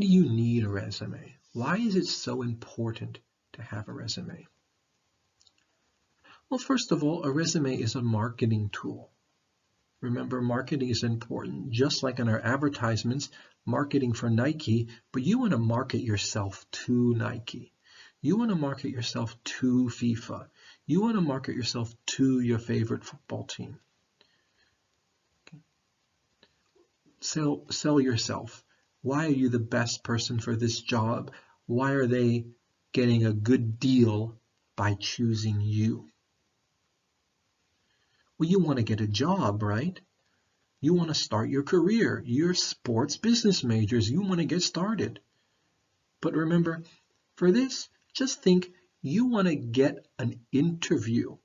do you need a resume? Why is it so important to have a resume? Well, first of all, a resume is a marketing tool. Remember, marketing is important, just like in our advertisements, marketing for Nike, but you want to market yourself to Nike. You want to market yourself to FIFA. You want to market yourself to your favorite football team. Sell yourself. Why are you the best person for this job? Why are they getting a good deal by choosing you? Well, you want to get a job, right? You want to start your career. You're sports business majors. You want to get started. But remember, for this, just think you want to get an interview,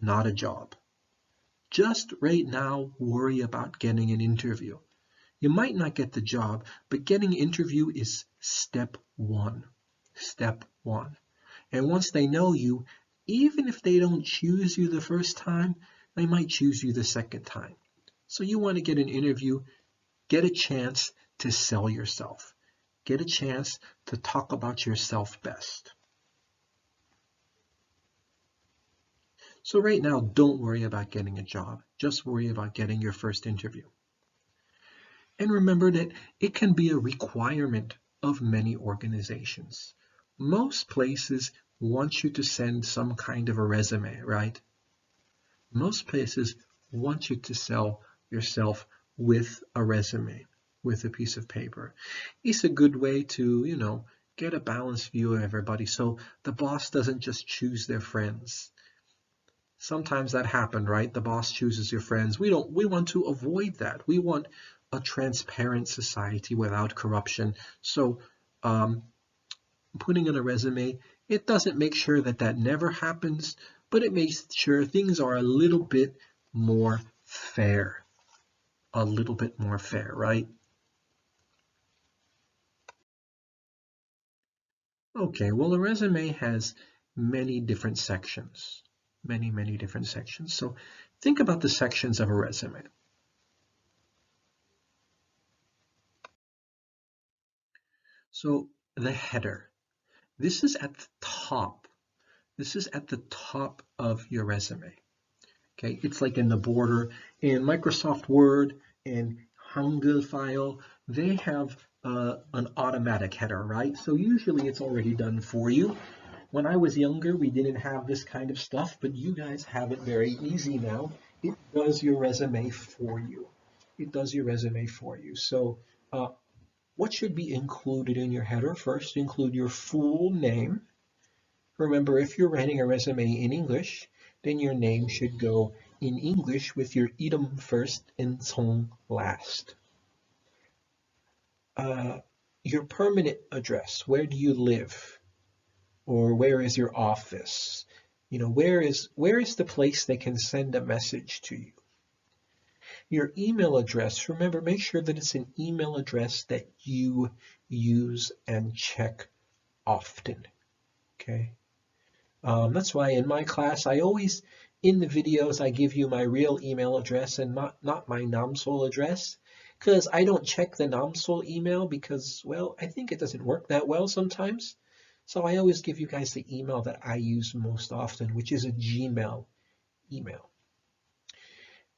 not a job. Just right now, worry about getting an interview. You might not get the job, but getting an interview is step one. Step one. And once they know you, even if they don't choose you the first time, they might choose you the second time. So you want to get an interview, get a chance to sell yourself. Get a chance to talk about yourself best. So right now, don't worry about getting a job. Just worry about getting your first interview. And remember that it can be a requirement of many organizations. Most places want you to send some kind of a resume, right? Most places want you to sell yourself with a resume, with a piece of paper. It's a good way to, get a balanced view of everybody so the boss doesn't just choose their friends. Sometimes that happens, right? The boss chooses your friends. We want to avoid that. We want a transparent society without corruption. So putting in a resume, it doesn't make sure that never happens, but it makes sure things are a little bit more fair. A little bit more fair, right? Okay, well, a resume has many different sections. Many different sections. So think about the sections of a resume. So the header. This is at the top. This is at the top of your resume. Okay, it's like in the border. In Microsoft Word and Hangul file, they have an automatic header, right? So usually it's already done for you. When I was younger, we didn't have this kind of stuff, but you guys have it very easy now. It does your resume for you. It does your resume for you. So what should be included in your header? First, include your full name. Remember, if you're writing a resume in English, then your name should go in English with your item first and song last. Your permanent address, where do you live? Or where is your office? Where is the place they can send a message to you? Your email address, remember, make sure that it's an email address that you use and check often, okay? That's why in my class, in the videos, I give you my real email address and not my NAMSOL address, because I don't check the NAMSOL email because, well, I think it doesn't work that well sometimes. So I always give you guys the email that I use most often, which is a Gmail email.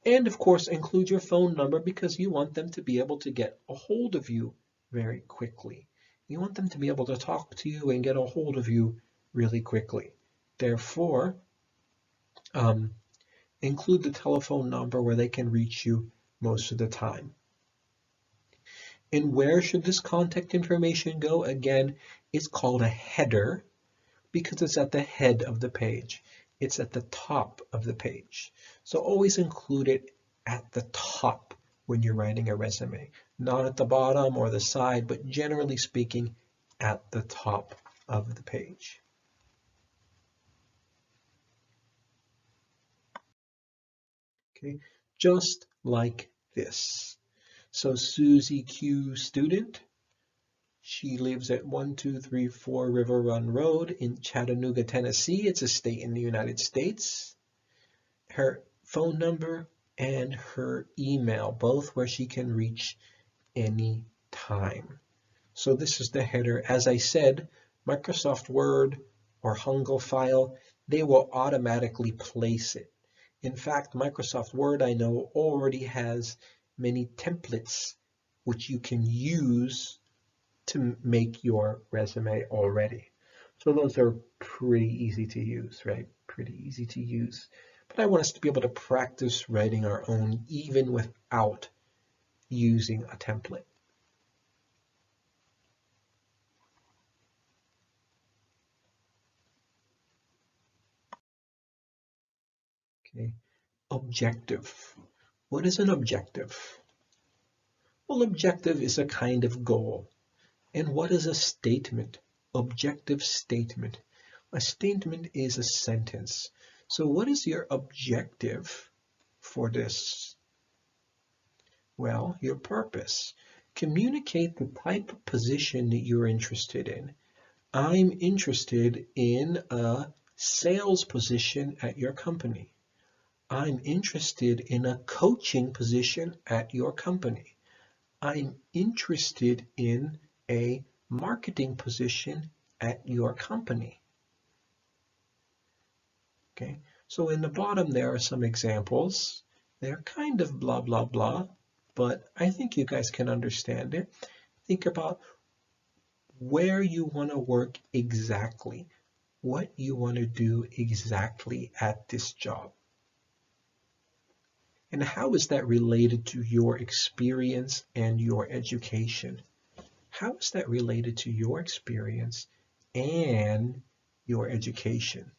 And of course, include your phone number because you want them to be able to get a hold of you very quickly. You want them to be able to talk to you and get a hold of you really quickly. Therefore, include the telephone number where they can reach you most of the time. And where should this contact information go? Again, it's called a header because it's at the head of the page. It's at the top of the page. So always include it at the top when you're writing a resume, not at the bottom or the side, but generally speaking, at the top of the page. Okay, just like this. So Susie Q, student. She lives at 1234 River Run Road in Chattanooga, Tennessee. It's a state in the United States. Her phone number and her email, both where she can reach any time. So this is the header. As I said, Microsoft Word or Hangul file, they will automatically place it. In fact, Microsoft Word, I know, already has many templates which you can use to make your resume already. So those are pretty easy to use, right? Pretty easy to use. But I want us to be able to practice writing our own even without using a template. Okay, objective. What is an objective? Well, objective is a kind of goal. And what is a statement? Objective statement. A statement is a sentence. So what is your objective for this? Well, your purpose. Communicate the type of position that you're interested in. I'm interested in a sales position at your company. I'm interested in a coaching position at your company. I'm interested in a marketing position at your company. Okay, so in the bottom there are some examples. They're kind of blah, blah, blah, but I think you guys can understand it. Think about where you want to work exactly, what you want to do exactly at this job. And how is that related to your experience and your education? How is that related to your experience and your education?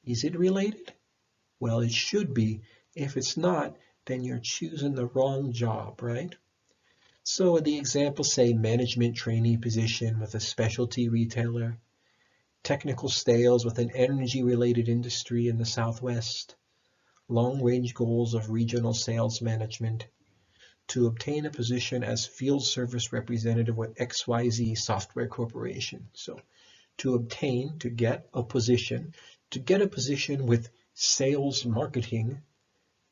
Is it related? Well, it should be. If it's not, then you're choosing the wrong job, right? So the examples say management trainee position with a specialty retailer, technical sales with an energy-related industry in the Southwest, long-range goals of regional sales management, to obtain a position as field service representative with XYZ Software Corporation. So to obtain, to get a position with sales marketing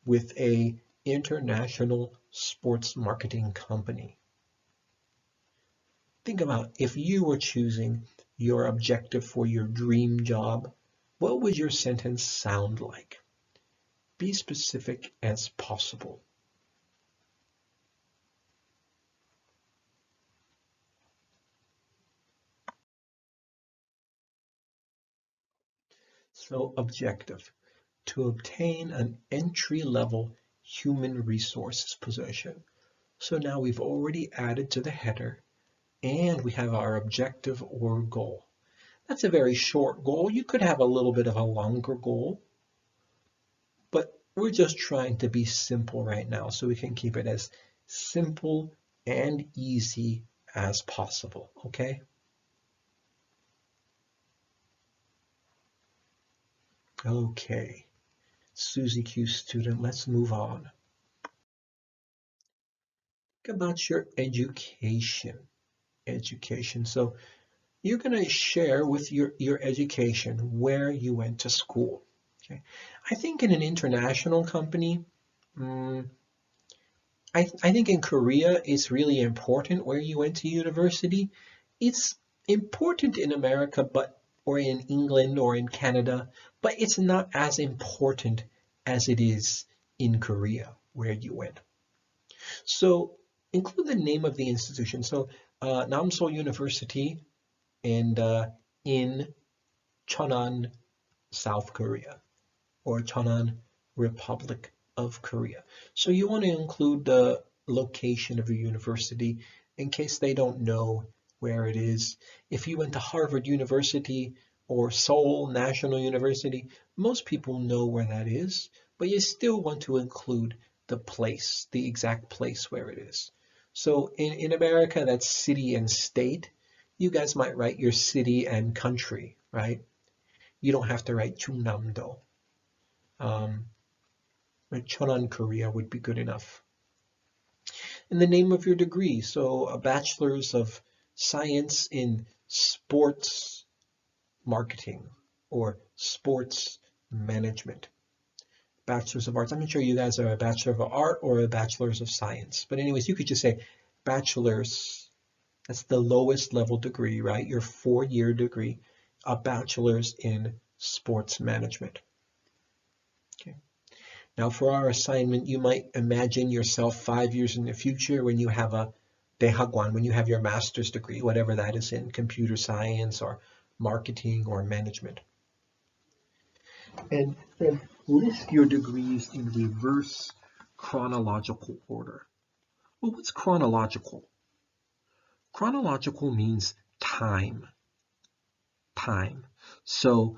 with a international sports marketing company. Think about if you were choosing your objective for your dream job, what would your sentence sound like? Be specific as possible. So objective, to obtain an entry-level human resources position. So now we've already added to the header and we have our objective or goal. That's a very short goal. You could have a little bit of a longer goal, but we're just trying to be simple right now so we can keep it as simple and easy as possible, okay? Okay, Susie Q student, let's move on. Think about your education. So you're going to share with your education where you went to school. Okay? I think in an international company, I think in Korea, it's really important where you went to university. It's important in America, or in England or in Canada, but it's not as important as it is in Korea where you went. So include the name of the institution. So Namseol University and in Cheonan, South Korea, or Cheonan Republic of Korea. So you want to include the location of your university in case they don't know where it is. If you went to Harvard University or Seoul National University, most people know where that is, but you still want to include the place, the exact place where it is. So in America, that's city and state. You guys might write your city and country, right? You don't have to write Chungnam-do. Cheonan, Korea would be good enough. And the name of your degree. So a bachelor's of science in sports marketing or sports management. Bachelor's of arts. I'm not sure you guys are a bachelor of art or a bachelor's of science. But anyways, you could just say bachelor's That's the lowest level degree, right? Your 4-year degree, a bachelor's in sports management. Okay. Now for our assignment, you might imagine yourself 5 years in the future when you have a 대학원, when you have your master's degree, whatever that is in, computer science or marketing or management. And then list your degrees in reverse chronological order. Well, what's chronological? Chronological means time. Time. So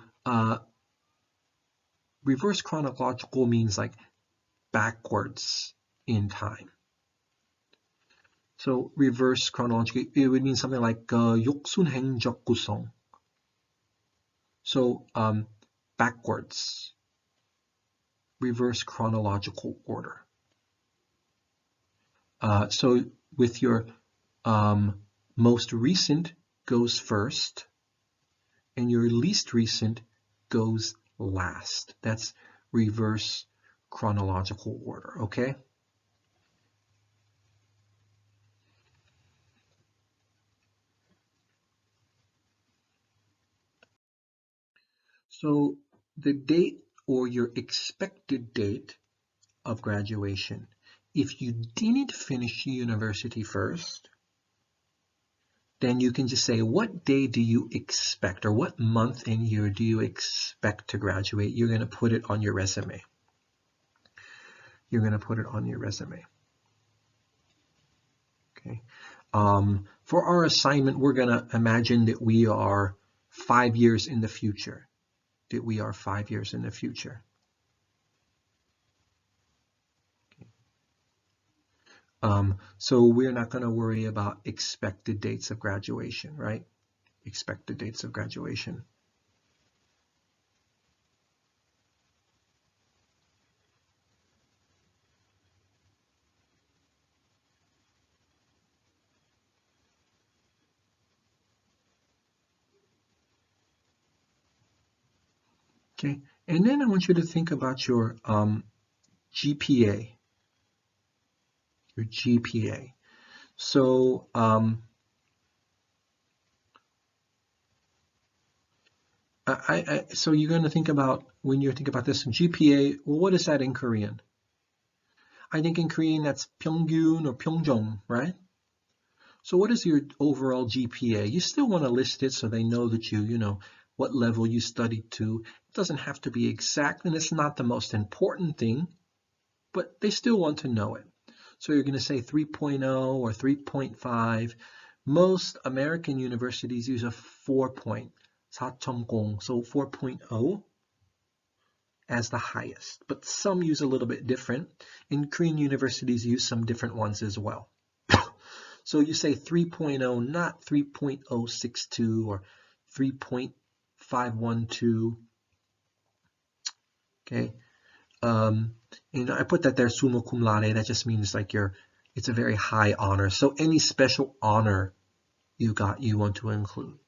reverse chronological means like backwards in time. So reverse chronological, it would mean something like 역순행적 구성. So backwards, reverse chronological order. So with your most recent goes first, and your least recent goes last. That's reverse chronological order, okay? So the date or your expected date of graduation, if you didn't finish university first, then you can just say, what day do you expect, or what month and year do you expect to graduate? You're going to put it on your resume. You're going to put it on your resume. Okay. For our assignment, we're going to imagine that we are 5 years in the future. That we are 5 years in the future. So we're not going to worry about expected dates of graduation, right? Expected dates of graduation. Okay, and then I want you to think about your GPA. Your GPA. So so you're going to think about, when you think about this GPA, well, what is that in Korean? I think in Korean that's 평균 or 평점, right? So what is your overall GPA? You still want to list it so they know that you know what level you studied to. It doesn't have to be exact, and it's not the most important thing, but they still want to know it. So you're going to say 3.0 or 3.5. Most American universities use a 4.0, so 4.0 as the highest, but some use a little bit different. And Korean universities use some different ones as well. So you say 3.0, not 3.062 or 3.512. Okay. And I put that there, summa cum laude. That just means like it's a very high honor. So any special honor you got, you want to include.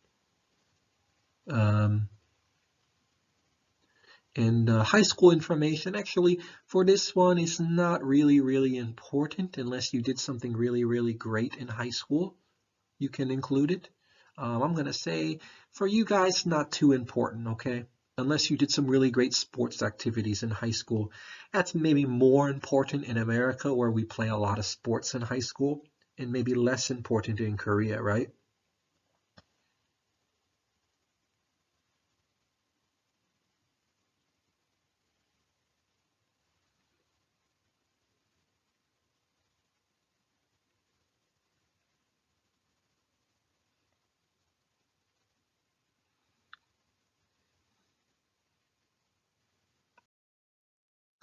And high school information, actually, for this one is not really important unless you did something really great in high school. You can include it. I'm going to say for you guys, not too important, okay? Unless you did some really great sports activities in high school. That's maybe more important in America, where we play a lot of sports in high school, and maybe less important in Korea, right?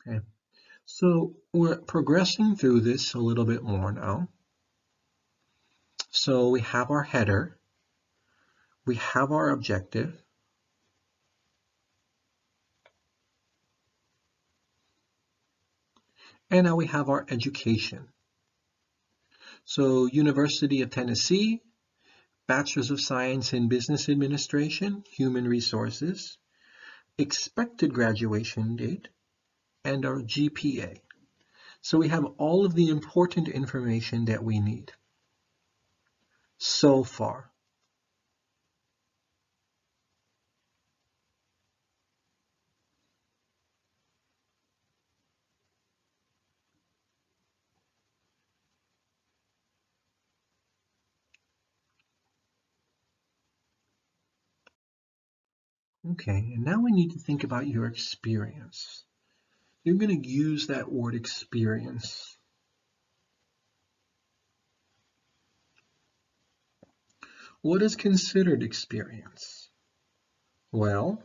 Okay. So we're progressing through this a little bit more now. So we have our header, we have our objective, and now we have our education. So University of Tennessee, Bachelor's of Science in Business Administration, Human Resources, expected graduation date, and our GPA. So we have all of the important information that we need. so far? Okay, and now we need to think about your experience. You're going to use that word experience. What is considered experience? Well,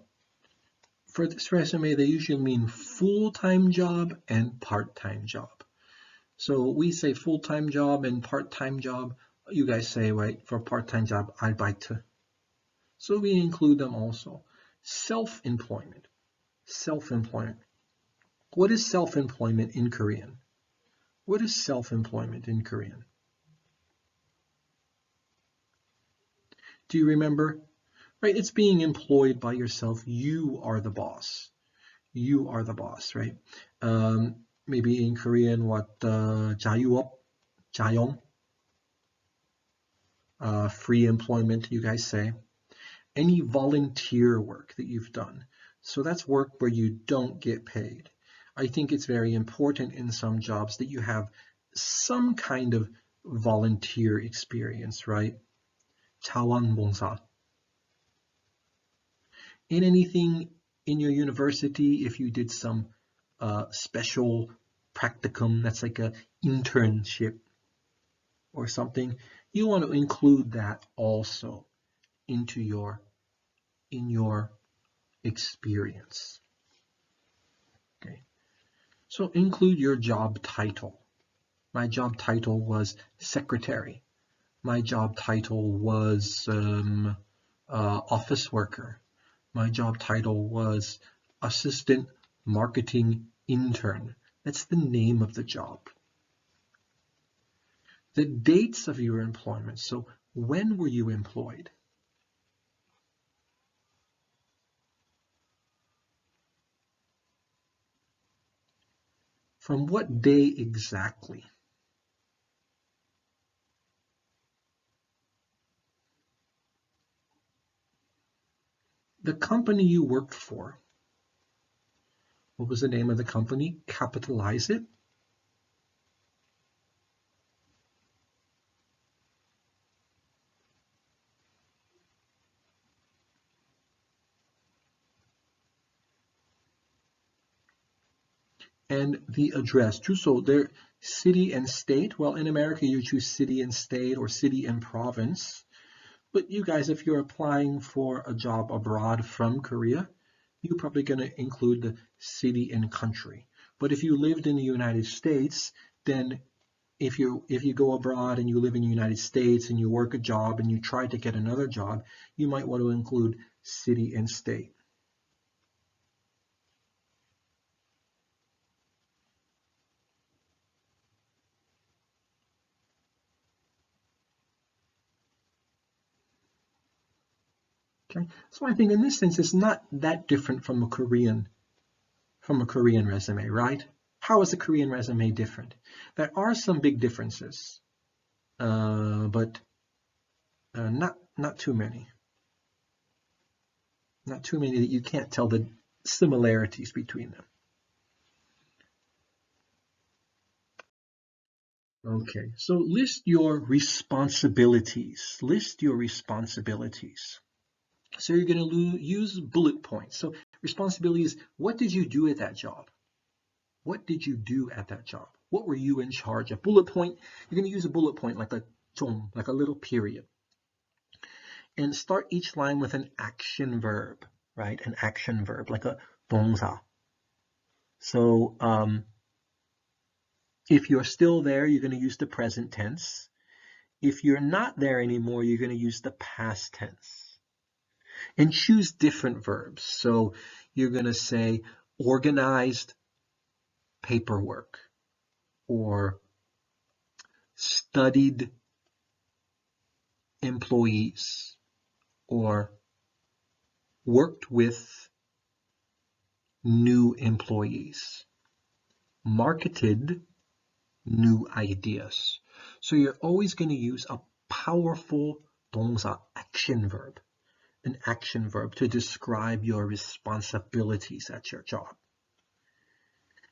for this resume, they usually mean full-time job and part-time job. So we say full-time job and part-time job. You guys say, right, for part-time job, arbeite. So we include them also. Self-employment. Self-employment. What is self-employment in Korean? What is self-employment in Korean? Do you remember? Right, it's being employed by yourself. You are the boss. You are the boss, right? Maybe in Korean, what 자유업, 자영, free employment, you guys say. Any volunteer work that you've done. So that's work where you don't get paid. I think it's very important in some jobs that you have some kind of volunteer experience, right? 자원봉사. In anything in your university, if you did some special practicum, that's like an internship or something, you want to include that also into in your experience. Okay, so include your job title. My job title was secretary. My job title was office worker. My job title was assistant marketing intern. That's the name of the job. The dates of your employment. So when were you employed? From what day exactly? The company you worked for. What was the name of the company? Capitalize it. And the address. So there, city and state. Well, in America, you choose city and state or city and province. But you guys, if you're applying for a job abroad from Korea, you're probably going to include the city and country. But if you lived in the United States, then if you go abroad and you live in the United States and you work a job and you try to get another job, you might want to include city and state. Okay, so I think in this sense it's not that different from a Korean resume, right? How is a Korean resume different? There are some big differences, but not too many. Not too many that you can't tell the similarities between them. Okay, so list your responsibilities. List your responsibilities. So you're going to use bullet points. So responsibilities, what did you do at that job? What did you do at that job? What were you in charge of? Bullet point, you're going to use a bullet point like a 좀, like a little period. And start each line with an action verb, right? An action verb, like a 동사. So if you're still there, you're going to use the present tense. If you're not there anymore, you're going to use the past tense. And choose different verbs. So you're going to say organized paperwork or studied employees or worked with new employees, marketed new ideas. So you're always going to use a powerful 동사, action verb, an action verb to describe your responsibilities at your job.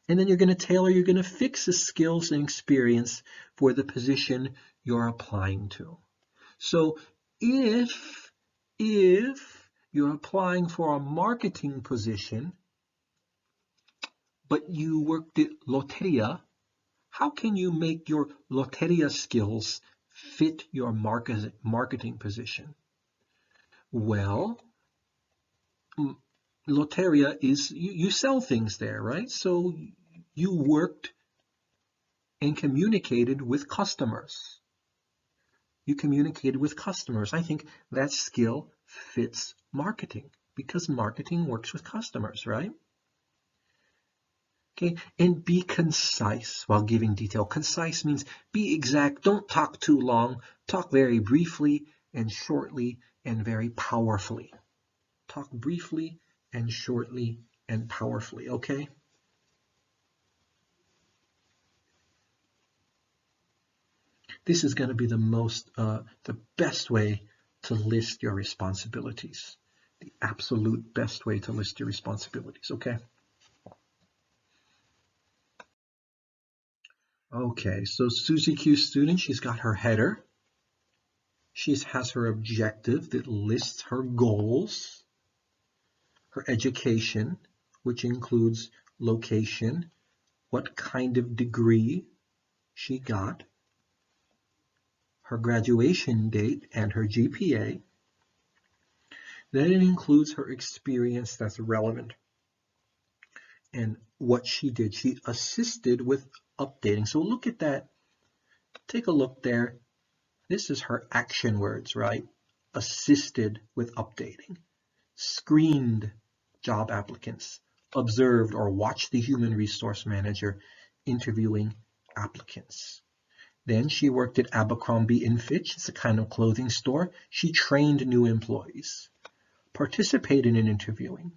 And then you're going to fix the skills and experience for the position you're applying to. So if you're applying for a marketing position, but you worked at Loteria, how can you make your Loteria skills fit your marketing position? Well, Loteria is, you sell things there, right? So you worked and communicated with customers. You communicated with customers. I think that skill fits marketing because marketing works with customers, right? Okay, and be concise while giving detail. Concise means be exact. Don't talk too long. Talk very briefly and shortly and very powerfully. Talk briefly and shortly and powerfully, okay? This is going to be the best way to list your responsibilities. The absolute best way to list your responsibilities, okay? Okay, so Susie Q student, she's got her header. She has her objective that lists her goals, her education, which includes location, what kind of degree she got, her graduation date, and her GPA. Then it includes her experience that's relevant and what she did. She assisted with updating. So look at that. Take a look there. This is her action words, right? Assisted with updating, screened job applicants, observed or watched the human resource manager interviewing applicants. Then she worked at Abercrombie & Fitch. It's a kind of clothing store. She trained new employees, participated in interviewing,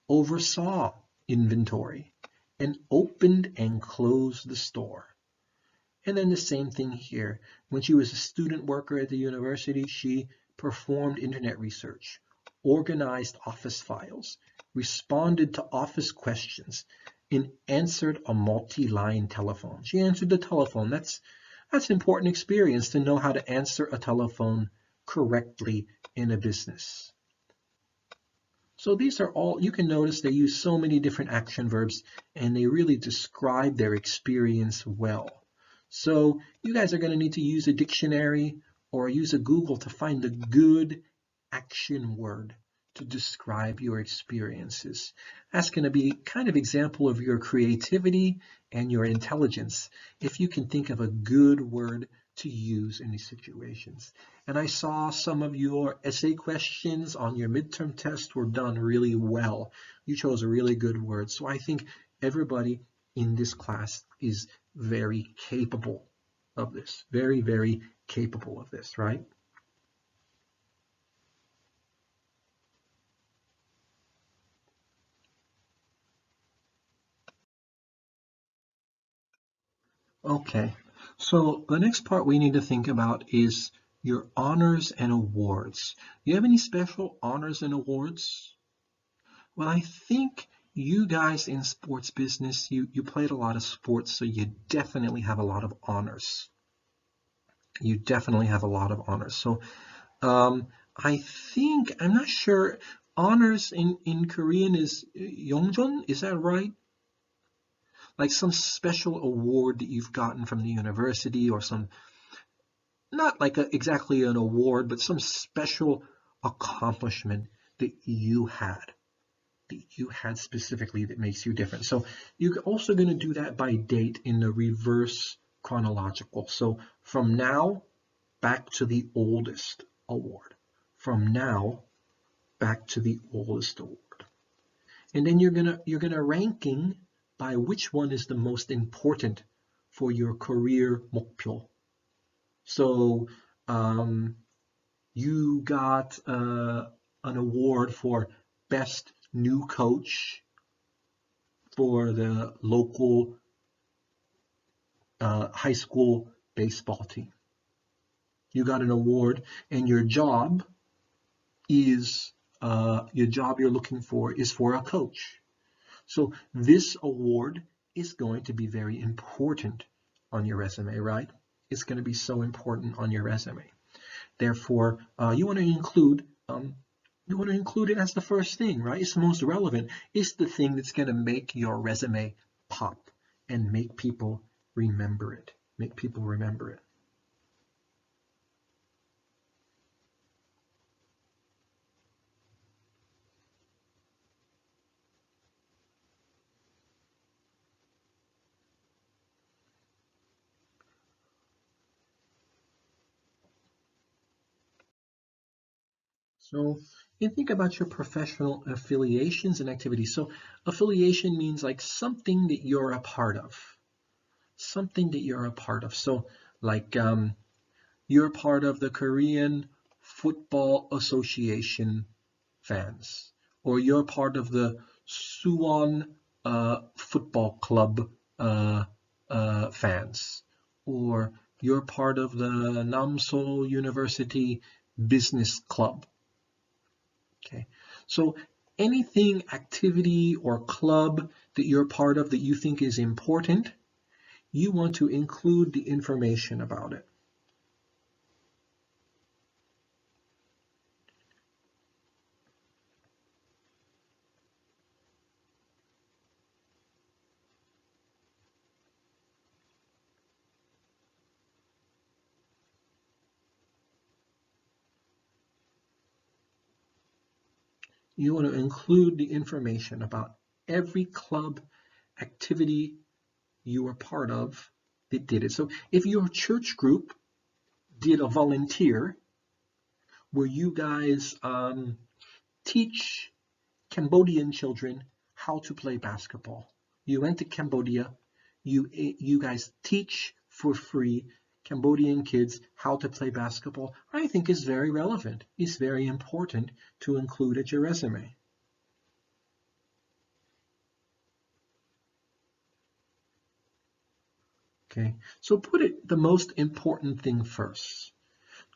oversaw inventory, and opened and closed the store. And then the same thing here. When she was a student worker at the university, she performed internet research, organized office files, responded to office questions, and answered a multi-line telephone. She answered the telephone. That's important experience to know how to answer a telephone correctly in a business. So these are all, you can notice they use so many different action verbs and they really describe their experience well. So you guys are going to need to use a dictionary or use a Google to find a good action word to describe your experiences. That's going to be kind of example of your creativity and your intelligence if you can think of a good word to use in these situations. And I saw some of your essay questions on your midterm test were done really well. You chose a really good word. So I think everybody in this class is very capable of this. Very, very capable of this, right? Okay, so the next part we need to think about is your honors and awards. Do you have any special honors and awards? Well, I think you guys in sports business, you played a lot of sports, so you definitely have a lot of honors. You definitely have a lot of honors. So I think, I'm not sure, honors in Korean is Yongjeon, is that right? Like some special award that you've gotten from the university or some, not like exactly an award, but some special accomplishment that you had specifically that makes you different. So you're also going to do that by date in the reverse chronological. So from now back to the oldest award. From now back to the oldest award. And then you're gonna ranking by which one is the most important for your career 목표. So you got an award for best new coach for the local high school baseball team. You got an award, and your job you're looking for is for a coach. So this award is going to be very important on your resume, right? It's going to be so important on your resume. Therefore, you want to include it as the first thing, right? It's the most relevant. It's the thing that's going to make your resume pop and make people remember it. Make people remember it. So you think about your professional affiliations and activities. So affiliation means like something that you're a part of, something that you're a part of. So like you're part of the Korean Football Association fans, or you're part of the Suwon Football Club uh, fans, or you're part of the Namseol University Business Club. Okay, so anything, activity, or club that you're part of that you think is important, you want to include the information about it. You want to include the information about every club activity you were part of that did it. So if your church group did a volunteer where you guys teach Cambodian children how to play basketball, you went to Cambodia, you guys teach for free Cambodian kids how to play basketball, I think is very relevant. It's very important to include at your resume. Okay, so put it the most important thing first.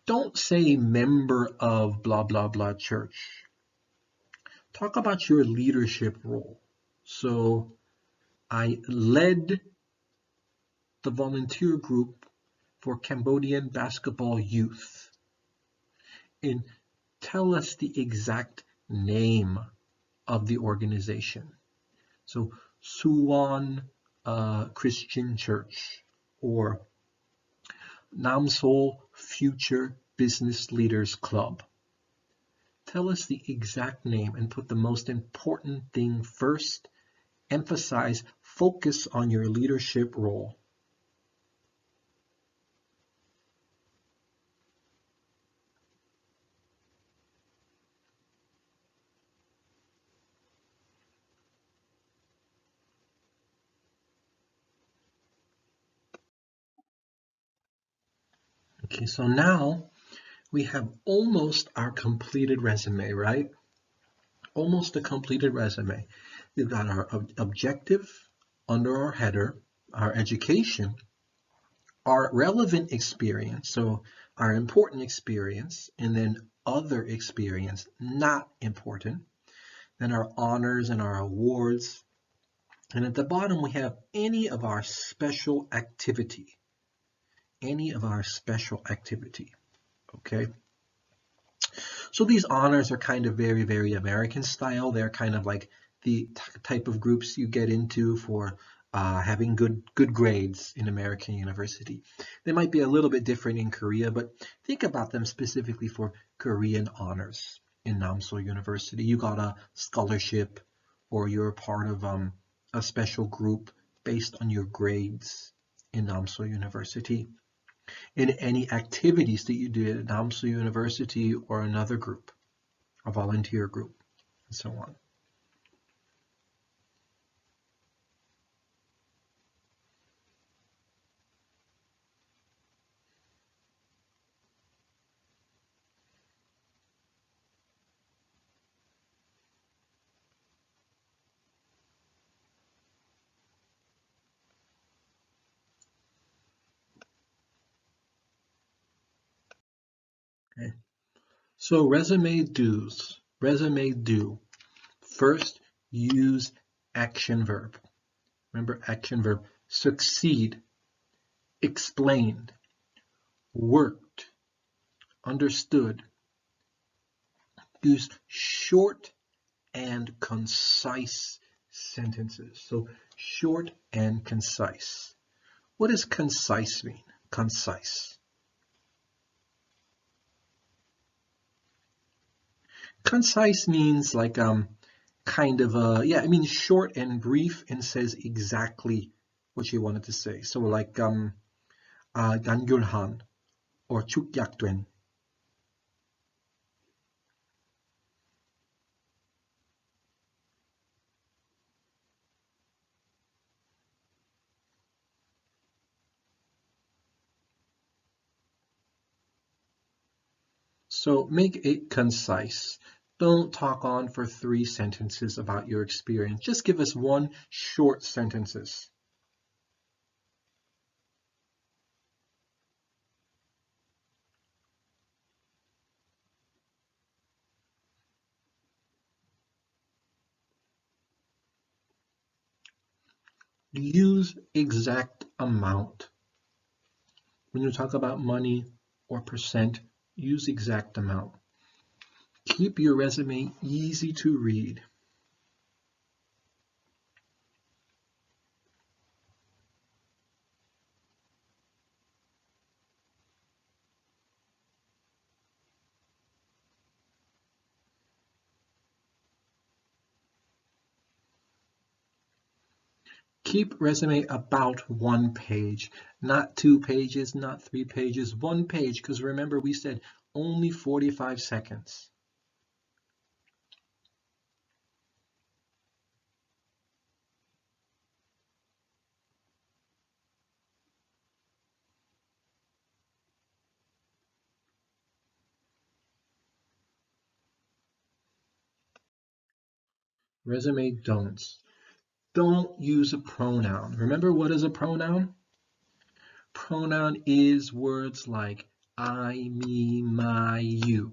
Don't say member of blah, blah, blah church. Talk about your leadership role. So I led the volunteer group for Cambodian basketball youth. And tell us the exact name of the organization. So Suwon Christian Church or Namseol Future Business Leaders Club. Tell us the exact name and put the most important thing first. Emphasize, focus on your leadership role. Okay, so now we have almost our completed resume, right? Almost a completed resume. We've got our objective under our header, our education, our relevant experience, so our important experience, and then other experience, not important, then our honors and our awards. And at the bottom, we have any of our special activity, okay? So these honors are kind of very, very American style. They're kind of like the type of groups you get into for having good grades in American university. They might be a little bit different in Korea, but think about them specifically for Korean honors in Namseol University. You got a scholarship or you're part of a special group based on your grades in Namseol University. In any activities that you did at Namseol University or another group, a volunteer group, and so on. Okay. So resume do's. Resume do. First, use action verb. Remember action verb. Succeed, explained, worked, understood. Use short and concise sentences. So short and concise. What does concise mean? Concise. Concise means like kind of yeah, it means short and brief and says exactly what you wanted to say. So like 간결한 or 축약된. So make it concise. Don't talk on for 3 sentences about your experience. Just give us one short sentences. Use exact amount. When you talk about money or percent, use exact amount. Keep your resume easy to read. Keep resume about 1 page, not 2 pages, not 3 pages, 1 page, because remember we said only 45 seconds. Resume don'ts. Don't use a pronoun. Remember what is a pronoun? Pronoun is words like I, me, my, you.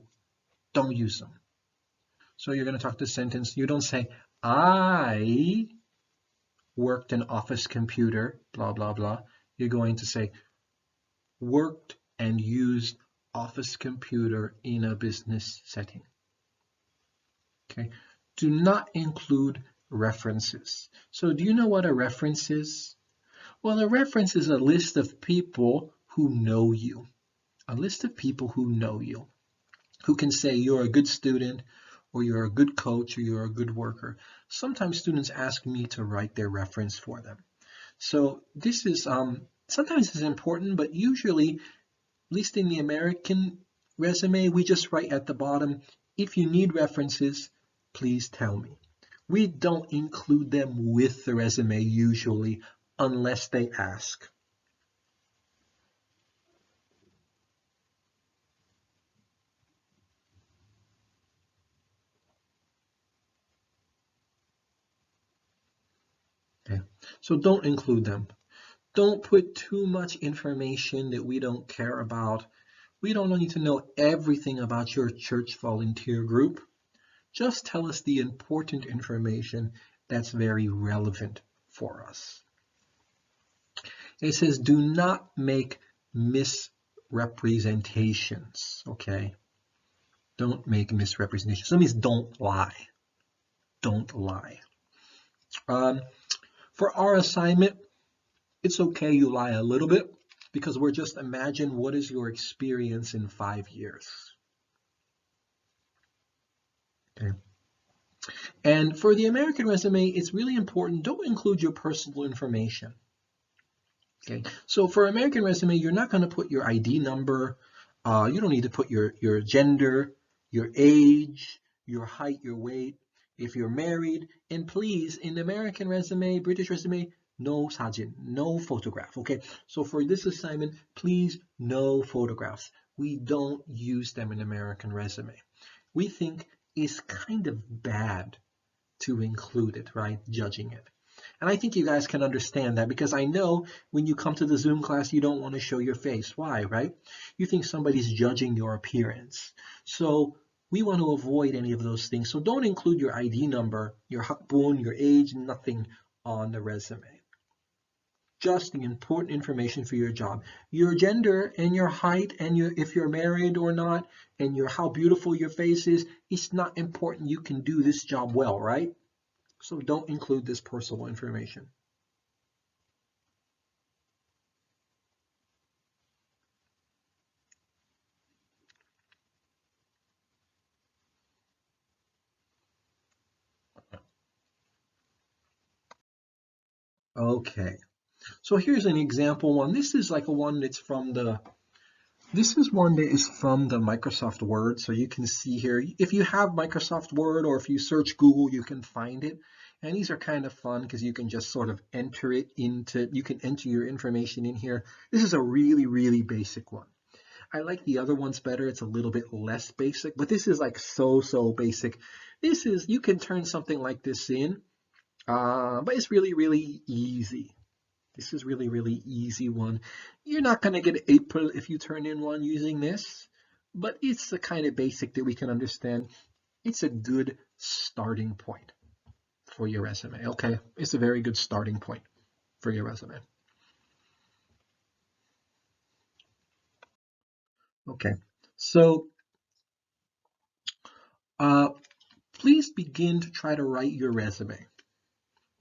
Don't use them. So you're going to talk the sentence. You don't say I worked an office computer, blah, blah, blah. You're going to say worked and used office computer in a business setting. Okay. Do not include references. So do you know what a reference is? Well, a reference is a list of people who know you. A list of people who know you, who can say you're a good student, or you're a good coach, or you're a good worker. Sometimes students ask me to write their reference for them. So this is sometimes it's important, but usually, at least in the American resume, we just write at the bottom, if you need references, please tell me. We don't include them with the resume usually, unless they ask. Okay. So don't include them. Don't put too much information that we don't care about. We don't need to know everything about your church volunteer group. Just tell us the important information that's very relevant for us. It says do not make misrepresentations, okay? Don't make misrepresentations. That means don't lie. Don't lie. Um, for our assignment, it's okay you lie a little bit because we're just imagine what is your experience in 5 years. Okay. And for the American resume, it's really important. Don't include your personal information. Okay. So for American resume, you're not going to put your ID number. You don't need to put your gender, your age, your height, your weight. If you're married, and please, in American resume, British resume, no sajin, no photograph. Okay. So for this assignment, please, no photographs. We don't use them in American resume. We think it's kind of bad to include it, right? Judging it. And I think you guys can understand that because I know when you come to the Zoom class, you don't want to show your face. Why, right? You think somebody's judging your appearance. So we want to avoid any of those things. So don't include your ID number, your hakbun, your age, nothing on the resume. Just the important information for your job. Your gender and your height and if you're married or not and how beautiful your face is, it's not important. You can do this job well, right? So don't include this personal information. Okay. So here's an example one. This is like a one that's from the This is one that is from the Microsoft Word. So you can see here, if you have Microsoft Word or if you search Google, you can find it. And these are kind of fun because you can just sort of enter it into, you can enter your information in here. This is a really, really basic one. I like the other ones better. It's a little bit less basic, but this is like so basic. This is, you can turn something like this in, but it's really, really easy. This is really easy one. You're not going to get April if you turn in one using this, but it's the kind of basic that we can understand. It's a good starting point for your resume. Okay, it's a very good starting point for your resume. Okay, so uh, please begin to try to write your resume.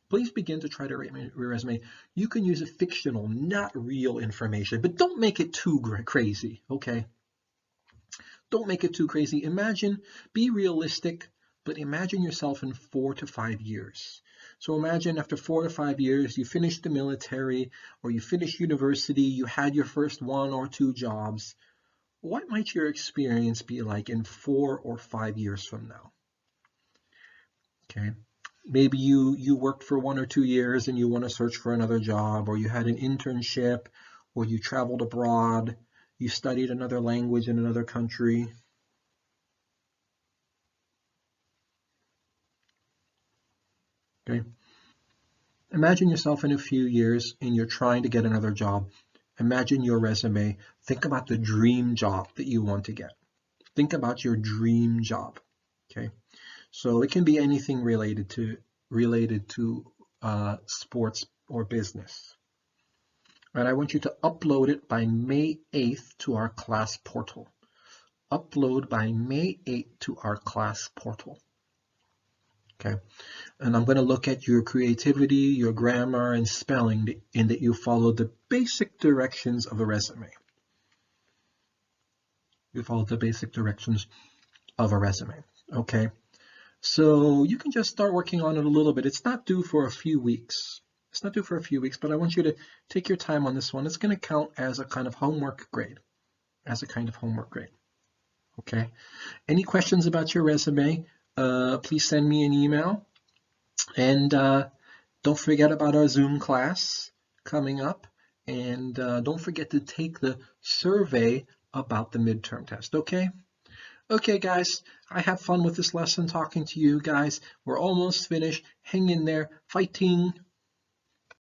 Please begin to try to write your resume. You can use a fictional, not real information, but don't make it too crazy, okay? Don't make it too crazy. Imagine, be realistic, but imagine yourself in 4 to 5 years. So imagine after 4 to 5 years, you finished the military or you finished university, you had your first 1 or 2 jobs. What might your experience be like in 4 or 5 years from now? Okay. Maybe you worked for 1 or 2 years and you want to search for another job, or you had an internship, or you traveled abroad, you studied another language in another country. Okay. Imagine yourself in a few years and you're trying to get another job. Imagine your resume. Think about the dream job that you want to get. Think about your dream job. Okay. So it can be anything related to sports or business. And I want you to upload it by May 8th to our class portal. Upload by May 8th to our class portal. Okay. And I'm going to look at your creativity, your grammar, and spelling, and that you follow the basic directions of a resume. You follow the basic directions of a resume. Okay. So you can just start working on it a little bit. It's not due for a few weeks. It's not due for a few weeks, but I want you to take your time on this one. It's going to count as a kind of homework grade. As a kind of homework grade. Okay. Any questions about your resume? Please send me an email. And don't forget about our Zoom class coming up. And don't forget to take the survey about the midterm test, okay? Okay, guys, I have fun with this lesson talking to you guys. We're almost finished. Hang in there. Fighting.